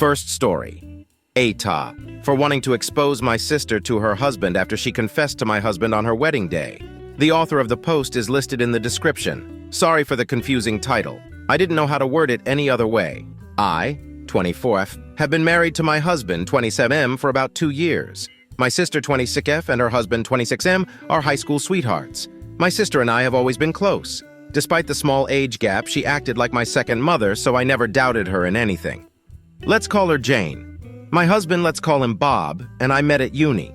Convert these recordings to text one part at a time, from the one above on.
First story. AITAH, for wanting to expose my sister to her husband after she confessed to my husband on her wedding day. The author of the post is listed in the description. Sorry for the confusing title. I didn't know how to word it any other way. I, 24F, have been married to my husband, 27M, for about 2 years. My sister, 26F, and her husband, 26M, are high school sweethearts. My sister and I have always been close. Despite the small age gap, she acted like my second mother, so I never doubted her in anything. Let's call her Jane. My husband, let's call him Bob, and I met at uni.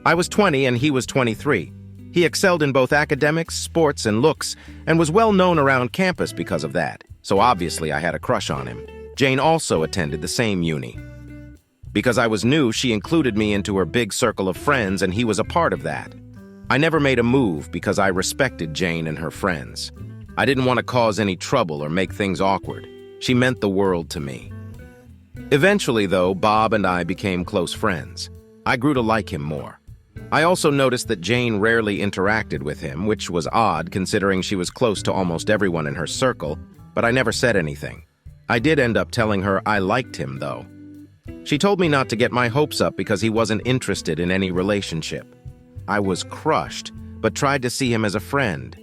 I was 20 and he was 23. He excelled in both academics, sports, and looks, and was well known around campus because of that, so obviously I had a crush on him. Jane also attended the same uni. Because I was new, she included me into her big circle of friends, and he was a part of that. I never made a move because I respected Jane and her friends. I didn't want to cause any trouble or make things awkward. She meant the world to me. Eventually, though, Bob and I became close friends. I grew to like him more. I also noticed that Jane rarely interacted with him, which was odd considering she was close to almost everyone in her circle, but I never said anything. I did end up telling her I liked him, though. She told me not to get my hopes up because he wasn't interested in any relationship. I was crushed, but tried to see him as a friend.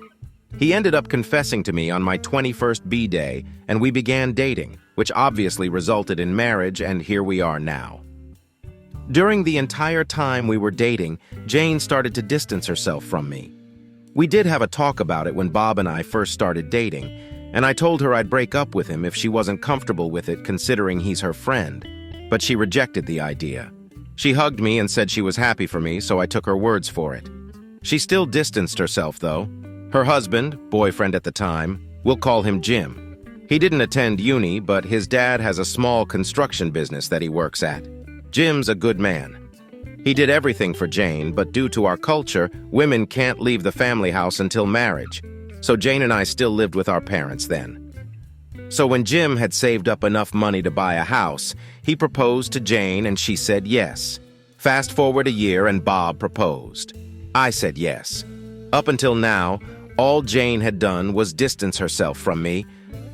He ended up confessing to me on my 21st B-day, and we began dating, which obviously resulted in marriage, and here we are now. During the entire time we were dating, Jane started to distance herself from me. We did have a talk about it when Bob and I first started dating, and I told her I'd break up with him if she wasn't comfortable with it considering he's her friend, but she rejected the idea. She hugged me and said she was happy for me, so I took her words for it. She still distanced herself, though. Her husband, boyfriend at the time, we'll call him Jim. He didn't attend uni, but his dad has a small construction business that he works at. Jim's a good man. He did everything for Jane, but due to our culture, women can't leave the family house until marriage. So Jane and I still lived with our parents then. So when Jim had saved up enough money to buy a house, he proposed to Jane and she said yes. Fast forward a year and Bob proposed. I said yes. Up until now, all Jane had done was distance herself from me,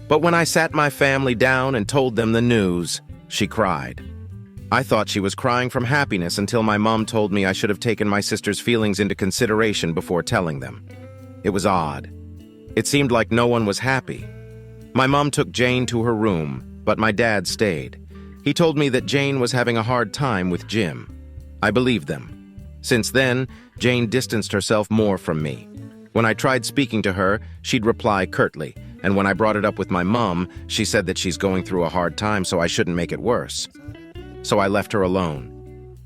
but when I sat my family down and told them the news, she cried. I thought she was crying from happiness until my mom told me I should have taken my sister's feelings into consideration before telling them. It was odd. It seemed like no one was happy. My mom took Jane to her room, but my dad stayed. He told me that Jane was having a hard time with Jim. I believed them. Since then, Jane distanced herself more from me. When I tried speaking to her, she'd reply curtly, and when I brought it up with my mom, she said that she's going through a hard time, so I shouldn't make it worse. So I left her alone.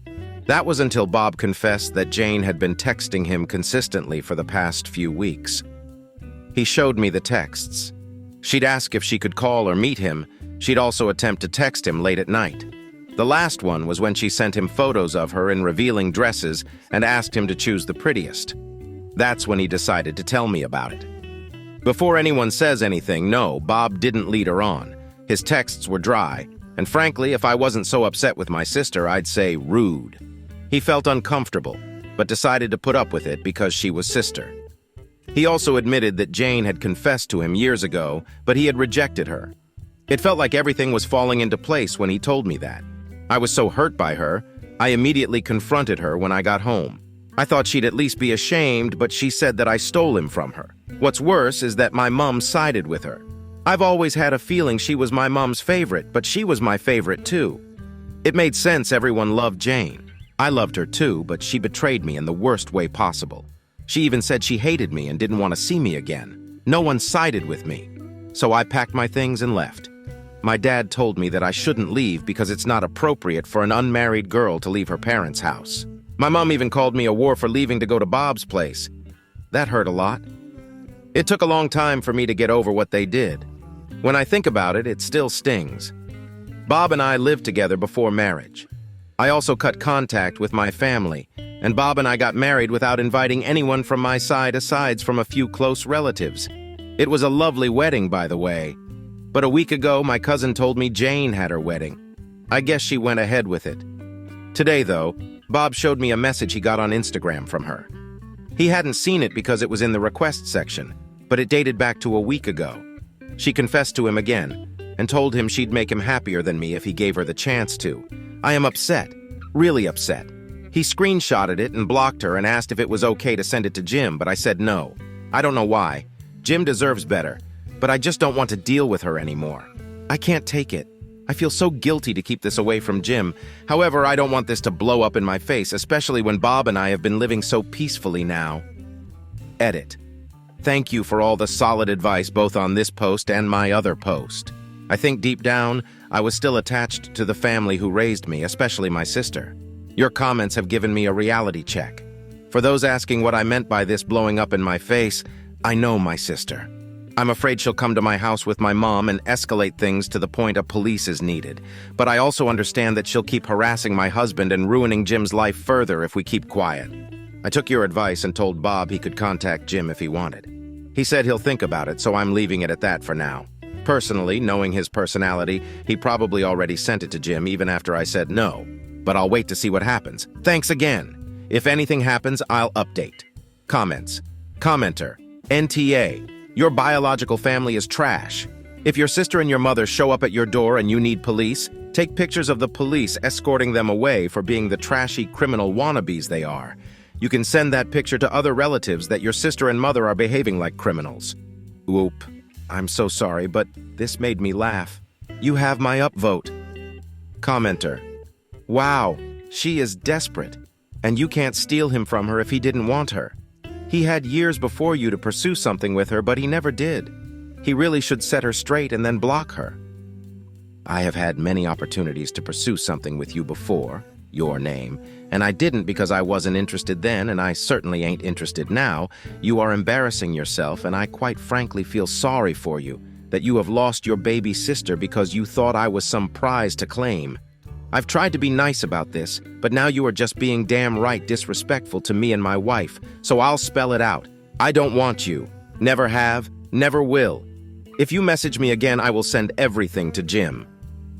That was until Bob confessed that Jane had been texting him consistently for the past few weeks. He showed me the texts. She'd ask if she could call or meet him. She'd also attempt to text him late at night. The last one was when she sent him photos of her in revealing dresses and asked him to choose the prettiest. That's when he decided to tell me about it. Before anyone says anything, no, Bob didn't lead her on. His texts were dry, and frankly, if I wasn't so upset with my sister, I'd say rude. He felt uncomfortable, but decided to put up with it because she was sister. He also admitted that Jane had confessed to him years ago, but he had rejected her. It felt like everything was falling into place when he told me that. I was so hurt by her, I immediately confronted her when I got home. I thought she'd at least be ashamed, but she said that I stole him from her. What's worse is that my mom sided with her. I've always had a feeling she was my mom's favorite, but she was my favorite too. It made sense everyone loved Jane. I loved her too, but she betrayed me in the worst way possible. She even said she hated me and didn't want to see me again. No one sided with me. So I packed my things and left. My dad told me that I shouldn't leave because it's not appropriate for an unmarried girl to leave her parents' house. My mom even called me a whore for leaving to go to Bob's place. That hurt a lot. It took a long time for me to get over what they did. When I think about it, it still stings. Bob and I lived together before marriage. I also cut contact with my family, and Bob and I got married without inviting anyone from my side aside from a few close relatives. It was a lovely wedding, by the way. But a week ago, my cousin told me Jane had her wedding. I guess she went ahead with it. Today, though, Bob showed me a message he got on Instagram from her. He hadn't seen it because it was in the request section, but it dated back to a week ago. She confessed to him again, and told him she'd make him happier than me if he gave her the chance to. I am upset, really upset. He screenshotted it and blocked her and asked if it was okay to send it to Jim, but I said no. I don't know why. Jim deserves better, but I just don't want to deal with her anymore. I can't take it. I feel so guilty to keep this away from Jim. However, I don't want this to blow up in my face, especially when Bob and I have been living so peacefully now. Edit. Thank you for all the solid advice both on this post and my other post. I think deep down, I was still attached to the family who raised me, especially my sister. Your comments have given me a reality check. For those asking what I meant by this blowing up in my face, I know my sister. I'm afraid she'll come to my house with my mom and escalate things to the point of police is needed. But I also understand that she'll keep harassing my husband and ruining Jim's life further if we keep quiet. I took your advice and told Bob he could contact Jim if he wanted. He said he'll think about it, so I'm leaving it at that for now. Personally, knowing his personality, he probably already sent it to Jim even after I said no. But I'll wait to see what happens. Thanks again. If anything happens, I'll update. Comments. Commenter. NTA. Your biological family is trash. If your sister and your mother show up at your door and you need police, take pictures of the police escorting them away for being the trashy criminal wannabes they are. You can send that picture to other relatives that your sister and mother are behaving like criminals. Whoop. I'm so sorry, but this made me laugh. You have my upvote. Commenter. Wow, she is desperate, and you can't steal him from her if he didn't want her. He had years before you to pursue something with her, but he never did. He really should set her straight and then block her. I have had many opportunities to pursue something with you before, your name, and I didn't because I wasn't interested then, and I certainly ain't interested now. You are embarrassing yourself, and I quite frankly feel sorry for you, that you have lost your baby sister because you thought I was some prize to claim. I've tried to be nice about this, but now you are just being damn right disrespectful to me and my wife, so I'll spell it out. I don't want you. Never have, never will. If you message me again, I will send everything to Jim.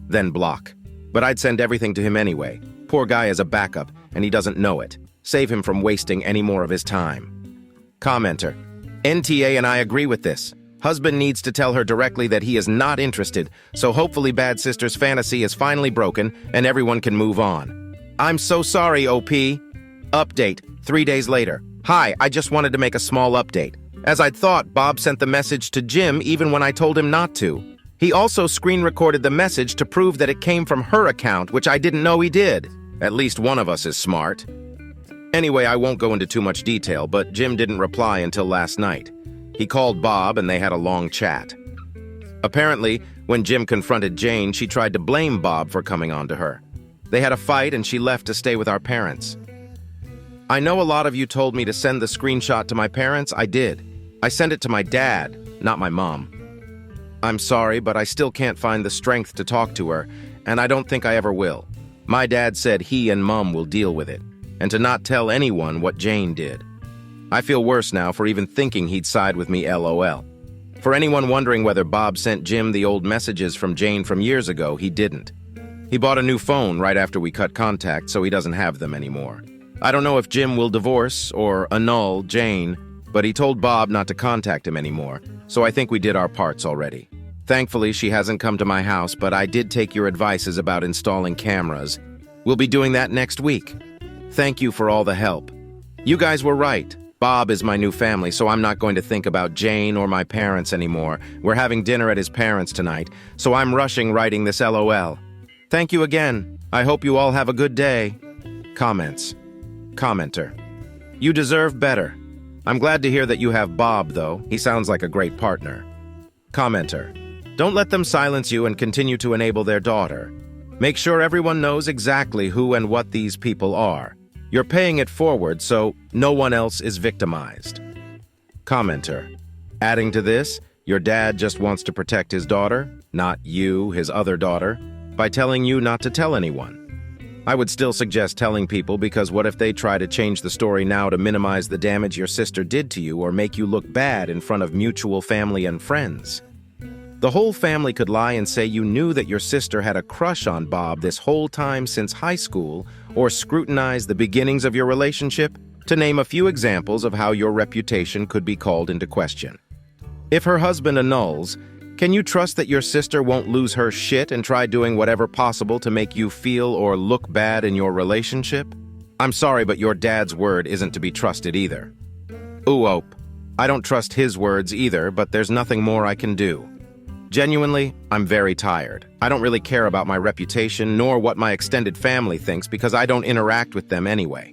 Then block. But I'd send everything to him anyway. Poor guy is a backup, and he doesn't know it. Save him from wasting any more of his time. Commenter. NTA and I agree with this. Husband needs to tell her directly that he is not interested, so hopefully Bad Sister's fantasy is finally broken and everyone can move on. I'm so sorry, OP. Update, 3 days later. Hi, I just wanted to make a small update. As I'd thought, Bob sent the message to Jim even when I told him not to. He also screen recorded the message to prove that it came from her account, which I didn't know he did. At least one of us is smart. Anyway, I won't go into too much detail, but Jim didn't reply until last night. He called Bob and they had a long chat. Apparently, when Jim confronted Jane, she tried to blame Bob for coming on to her. They had a fight and she left to stay with our parents. I know a lot of you told me to send the screenshot to my parents. I did. I sent it to my dad, not my mom. I'm sorry, but I still can't find the strength to talk to her, and I don't think I ever will. My dad said he and Mom will deal with it, and to not tell anyone what Jane did. I feel worse now for even thinking he'd side with me, LOL. For anyone wondering whether Bob sent Jim the old messages from Jane from years ago, he didn't. He bought a new phone right after we cut contact, so he doesn't have them anymore. I don't know if Jim will divorce or annul Jane, but he told Bob not to contact him anymore, so I think we did our parts already. Thankfully, she hasn't come to my house, but I did take your advices about installing cameras. We'll be doing that next week. Thank you for all the help. You guys were right. Bob is my new family, so I'm not going to think about Jane or my parents anymore. We're having dinner at his parents tonight, so I'm rushing writing this LOL. Thank you again. I hope you all have a good day. Comments. Commenter. You deserve better. I'm glad to hear that you have Bob, though. He sounds like a great partner. Commenter. Don't let them silence you and continue to enable their daughter. Make sure everyone knows exactly who and what these people are. You're paying it forward so no one else is victimized. Commenter. Adding to this, your dad just wants to protect his daughter, not you, his other daughter, by telling you not to tell anyone. I would still suggest telling people because what if they try to change the story now to minimize the damage your sister did to you or make you look bad in front of mutual family and friends? The whole family could lie and say you knew that your sister had a crush on Bob this whole time since high school, or scrutinize the beginnings of your relationship, to name a few examples of how your reputation could be called into question. If her husband annuls, Can you trust that your sister won't lose her shit and try doing whatever possible to make you feel or look bad in your relationship? I'm sorry, but your dad's word isn't to be trusted either. Oop. I don't trust his words either, but there's nothing more I can do. Genuinely, I'm very tired. I don't really care about my reputation nor what my extended family thinks because I don't interact with them anyway.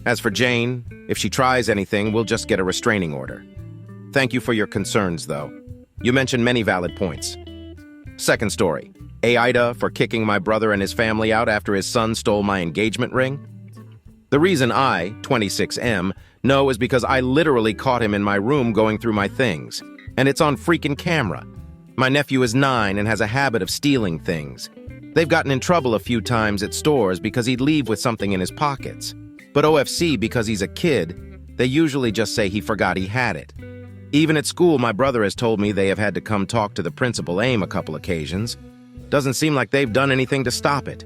As for Jane, if she tries anything, we'll just get a restraining order. Thank you for your concerns, though. You mentioned many valid points. Second story. AITAH for kicking my brother and his family out after his son stole my engagement ring. The reason I, 26M, know is because I literally caught him in my room going through my things. And it's on freaking camera. My nephew is 9 and has a habit of stealing things. They've gotten in trouble a few times at stores because he'd leave with something in his pockets. But OFC, because he's a kid, they usually just say he forgot he had it. Even at school, my brother has told me they have had to come talk to the principal a couple occasions. Doesn't seem like they've done anything to stop it.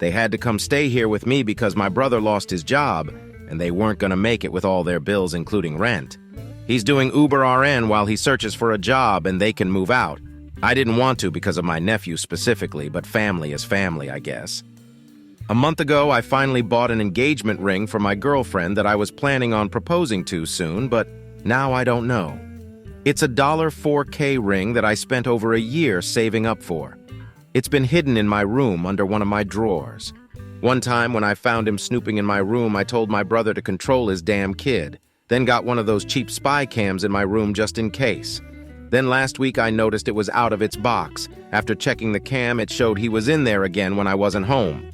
They had to come stay here with me because my brother lost his job, and they weren't going to make it with all their bills, including rent. He's doing Uber RN while he searches for a job, and they can move out. I didn't want to because of my nephew specifically, but family is family, I guess. A month ago, I finally bought an engagement ring for my girlfriend that I was planning on proposing to soon, but now I don't know. It's a $4K ring that I spent over a year saving up for. It's been hidden in my room under one of my drawers. One time when I found him snooping in my room, I told my brother to control his damn kid, then got one of those cheap spy cams in my room just in case. Then last week I noticed it was out of its box. After checking the cam, it showed he was in there again when I wasn't home.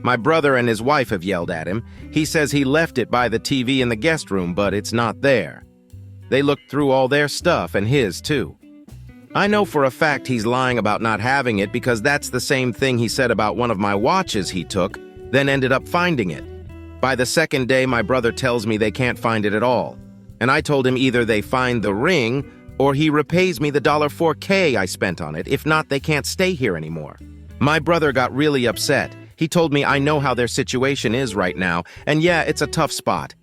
My brother and his wife have yelled at him. He says he left it by the TV in the guest room, but it's not there. They looked through all their stuff and his too. I know for a fact he's lying about not having it because that's the same thing he said about one of my watches he took, then ended up finding it. By the second day, my brother tells me they can't find it at all. And I told him either they find the ring or he repays me the $4K I spent on it. If not, they can't stay here anymore. My brother got really upset. He told me I know how their situation is right now, and yeah, it's a tough spot.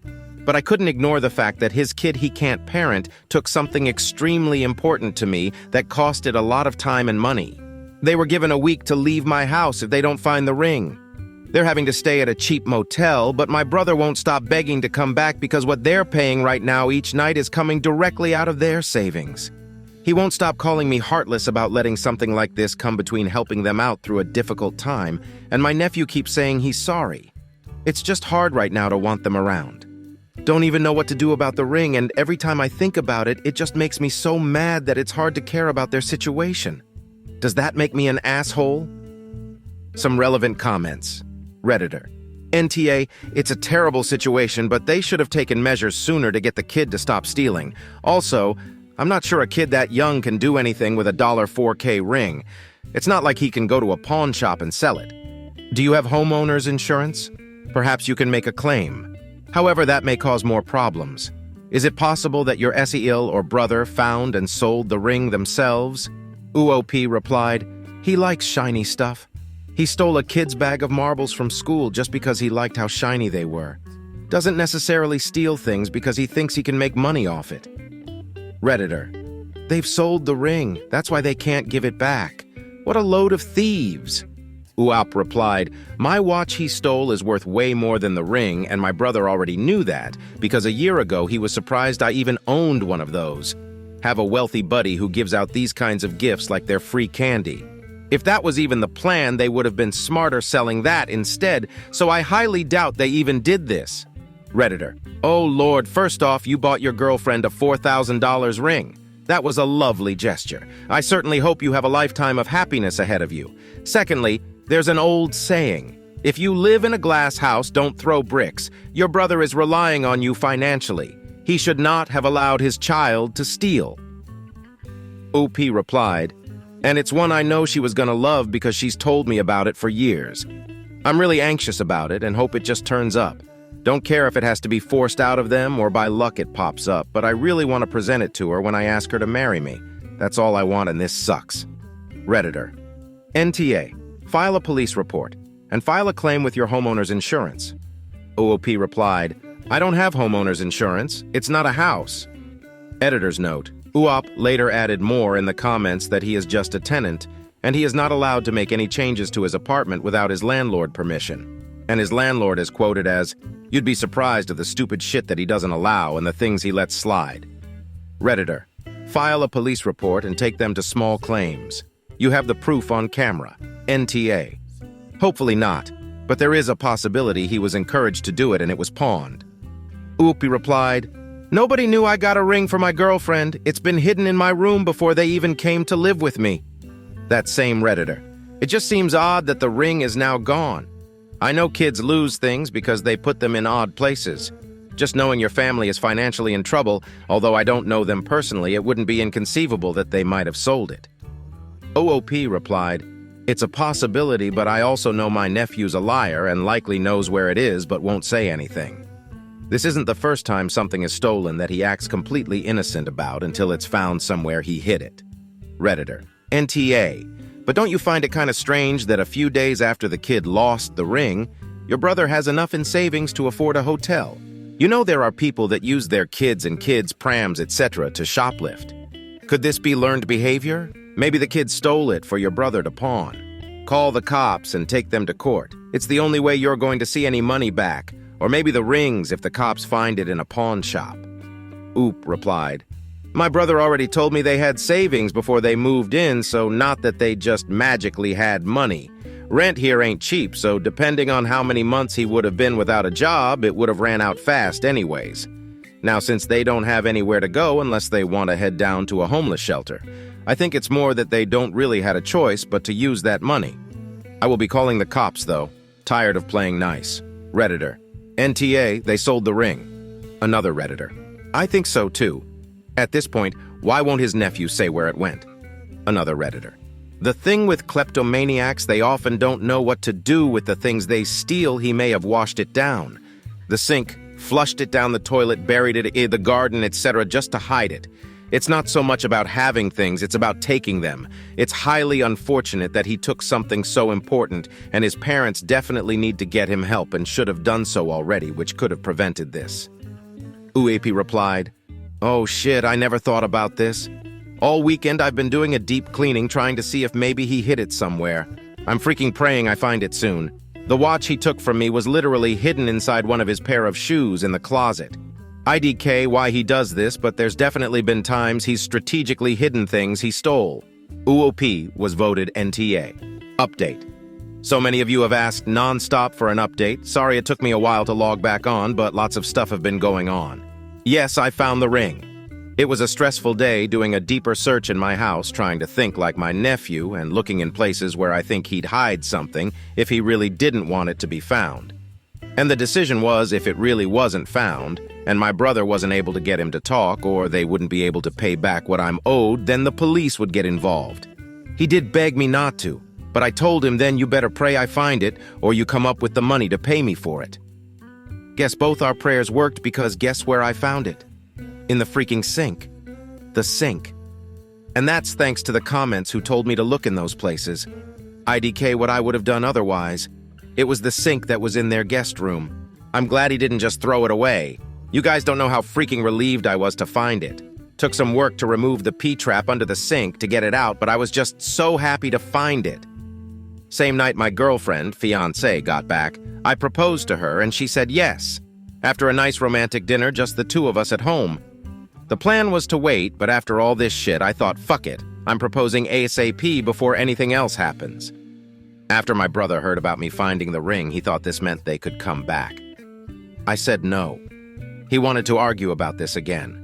But I couldn't ignore the fact that his kid he can't parent took something extremely important to me that costed a lot of time and money. They were given a week to leave my house if they don't find the ring. They're having to stay at a cheap motel, but my brother won't stop begging to come back because what they're paying right now each night is coming directly out of their savings. He won't stop calling me heartless about letting something like this come between helping them out through a difficult time, and my nephew keeps saying he's sorry. It's just hard right now to want them around. Don't even know what to do about the ring, and every time I think about it, it just makes me so mad that it's hard to care about their situation. Does that make me an asshole? Some relevant comments. Redditor. NTA, it's a terrible situation, but they should have taken measures sooner to get the kid to stop stealing. Also, I'm not sure a kid that young can do anything with a $4K ring. It's not like he can go to a pawn shop and sell it. Do you have homeowner's insurance? Perhaps you can make a claim. However, that may cause more problems. Is it possible that your SEL or brother found and sold the ring themselves? UOP replied, he likes shiny stuff. He stole a kid's bag of marbles from school just because he liked how shiny they were. Doesn't necessarily steal things because he thinks he can make money off it. Redditor. They've sold the ring. That's why they can't give it back. What a load of thieves. UOP replied, my watch he stole is worth way more than the ring, and my brother already knew that because a year ago he was surprised I even owned one of those. Have a wealthy buddy who gives out these kinds of gifts like they're free candy. If that was even the plan, they would have been smarter selling that instead, so I highly doubt they even did this. Redditor. Oh Lord, first off, you bought your girlfriend a $4,000 ring. That was a lovely gesture. I certainly hope you have a lifetime of happiness ahead of you. Secondly, there's an old saying. If you live in a glass house, don't throw bricks. Your brother is relying on you financially. He should not have allowed his child to steal. OP replied, and it's one I know she was gonna love because she's told me about it for years. I'm really anxious about it and hope it just turns up. Don't care if it has to be forced out of them or by luck it pops up, but I really want to present it to her when I ask her to marry me. That's all I want, and this sucks. Redditor. NTA. File a police report and file a claim with your homeowner's insurance. OOP replied, I don't have homeowner's insurance. It's not a house. Editor's note. Uop later added more in the comments that he is just a tenant, and he is not allowed to make any changes to his apartment without his landlord permission. And his landlord is quoted as, "You'd be surprised at the stupid shit that he doesn't allow and the things he lets slide." Redditor, file a police report and take them to small claims. You have the proof on camera. NTA. Hopefully not, but there is a possibility he was encouraged to do it and it was pawned. Upi replied, "Nobody knew I got a ring for my girlfriend. It's been hidden in my room before they even came to live with me." That same Redditor, "It just seems odd that the ring is now gone. I know kids lose things because they put them in odd places. Just knowing your family is financially in trouble, although I don't know them personally, it wouldn't be inconceivable that they might have sold it." OOP replied, "It's a possibility, but I also know my nephew's a liar and likely knows where it is but won't say anything. This isn't the first time something is stolen that he acts completely innocent about until it's found somewhere he hid it." Redditor, NTA, "But don't you find it kind of strange that a few days after the kid lost the ring, your brother has enough in savings to afford a hotel? You know there are people that use their kids and kids' prams, etc. to shoplift. Could this be learned behavior? Maybe the kid stole it for your brother to pawn. Call the cops and take them to court. It's the only way you're going to see any money back, or maybe the rings if the cops find it in a pawn shop." Oop replied, "My brother already told me they had savings before they moved in, so not that they just magically had money. Rent here ain't cheap, so depending on how many months he would have been without a job, it would have ran out fast anyways. Now, since they don't have anywhere to go unless they want to head down to a homeless shelter, I think it's more that they don't really had a choice but to use that money. I will be calling the cops, though. Tired of playing nice." Redditor, NTA, "They sold the ring." Another Redditor, "I think so too. At this point, why won't his nephew say where it went?" Another Redditor, "The thing with kleptomaniacs, they often don't know what to do with the things they steal. He may have washed it down. The sink, flushed it down the toilet, buried it in the garden, etc. just to hide it. It's not so much about having things, it's about taking them. It's highly unfortunate that he took something so important, and his parents definitely need to get him help and should have done so already, which could have prevented this." UAP replied, "Oh shit, I never thought about this. All weekend I've been doing a deep cleaning trying to see if maybe he hid it somewhere. I'm freaking praying I find it soon. The watch he took from me was literally hidden inside one of his pair of shoes in the closet. IDK why he does this, but there's definitely been times he's strategically hidden things he stole." UOP was voted NTA. Update. So many of you have asked non-stop for an update. Sorry it took me a while to log back on, but lots of stuff have been going on. Yes, I found the ring. It was a stressful day doing a deeper search in my house, trying to think like my nephew and looking in places where I think he'd hide something if he really didn't want it to be found. And the decision was if it really wasn't found, and my brother wasn't able to get him to talk, or they wouldn't be able to pay back what I'm owed, then the police would get involved. He did beg me not to, but I told him then you better pray I find it, or you come up with the money to pay me for it. Guess both our prayers worked because guess where I found it? In the freaking sink. The sink. And that's thanks to the comments who told me to look in those places. IDK what I would have done otherwise. It was the sink that was in their guest room. I'm glad he didn't just throw it away. You guys don't know how freaking relieved I was to find it. Took some work to remove the P-trap under the sink to get it out, but I was just so happy to find it. Same night my girlfriend, fiancé, got back, I proposed to her and she said yes. After a nice romantic dinner, just the two of us at home. The plan was to wait, but after all this shit, I thought, fuck it. I'm proposing ASAP before anything else happens. After my brother heard about me finding the ring, he thought this meant they could come back. I said no. He wanted to argue about this again.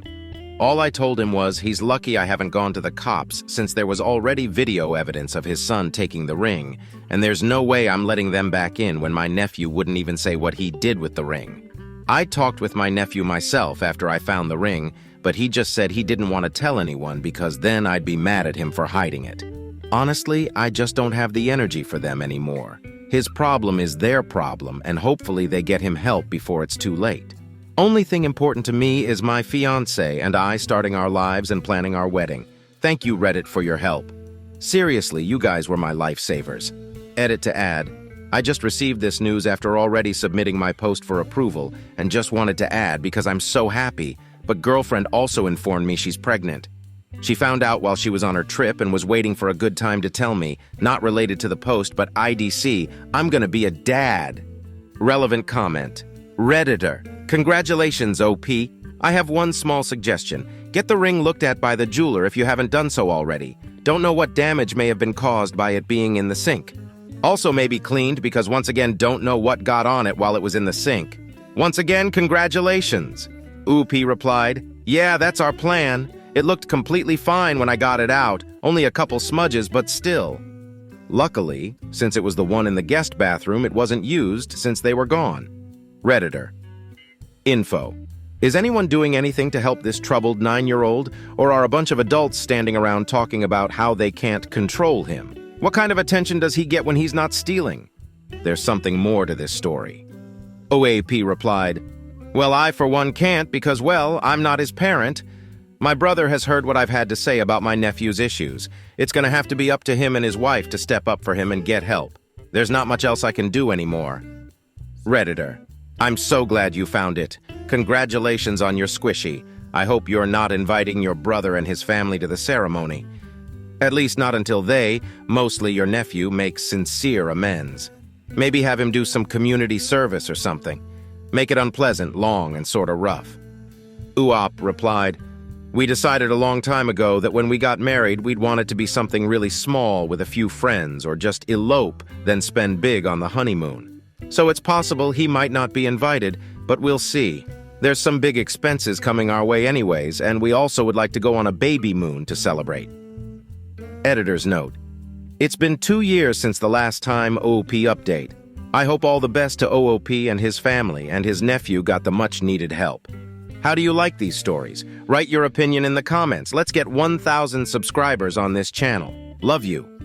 All I told him was he's lucky I haven't gone to the cops since there was already video evidence of his son taking the ring, and there's no way I'm letting them back in when my nephew wouldn't even say what he did with the ring. I talked with my nephew myself after I found the ring, but he just said he didn't want to tell anyone because then I'd be mad at him for hiding it. Honestly, I just don't have the energy for them anymore. His problem is their problem, and hopefully they get him help before it's too late. Only thing important to me is my fiancé and I starting our lives and planning our wedding. Thank you, Reddit, for your help. Seriously, you guys were my lifesavers. Edit to add. I just received this news after already submitting my post for approval and just wanted to add because I'm so happy, but girlfriend also informed me she's pregnant. She found out while she was on her trip and was waiting for a good time to tell me, not related to the post, but IDC, I'm gonna be a dad. Relevant comment. Redditor. Congratulations, OP. I have one small suggestion. Get the ring looked at by the jeweler if you haven't done so already. Don't know what damage may have been caused by it being in the sink. Also may be cleaned because once again don't know what got on it while it was in the sink. Once again, congratulations. OP replied, yeah, that's our plan. It looked completely fine when I got it out, only a couple smudges, but still. Luckily, since it was the one in the guest bathroom, it wasn't used since they were gone. Redditor. Info. Is anyone doing anything to help this troubled 9-year-old, or are a bunch of adults standing around talking about how they can't control him? What kind of attention does he get when he's not stealing? There's something more to this story. OAP replied, well, I for one can't because, well, I'm not his parent. My brother has heard what I've had to say about my nephew's issues. It's gonna have to be up to him and his wife to step up for him and get help. There's not much else I can do anymore. Redditor. I'm so glad you found it. Congratulations on your squishy. I hope you're not inviting your brother and his family to the ceremony. At least not until they, mostly your nephew, make sincere amends. Maybe have him do some community service or something. Make it unpleasant, long, and sorta rough. UOP replied, we decided a long time ago that when we got married, we'd want it to be something really small with a few friends or just elope, then spend big on the honeymoon. So it's possible he might not be invited, but we'll see. There's some big expenses coming our way anyways, and we also would like to go on a baby moon to celebrate. Editor's note. It's been 2 years since the last time OOP update. I hope all the best to OOP and his family, and his nephew got the much-needed help. How do you like these stories? Write your opinion in the comments. Let's get 1,000 subscribers on this channel. Love you.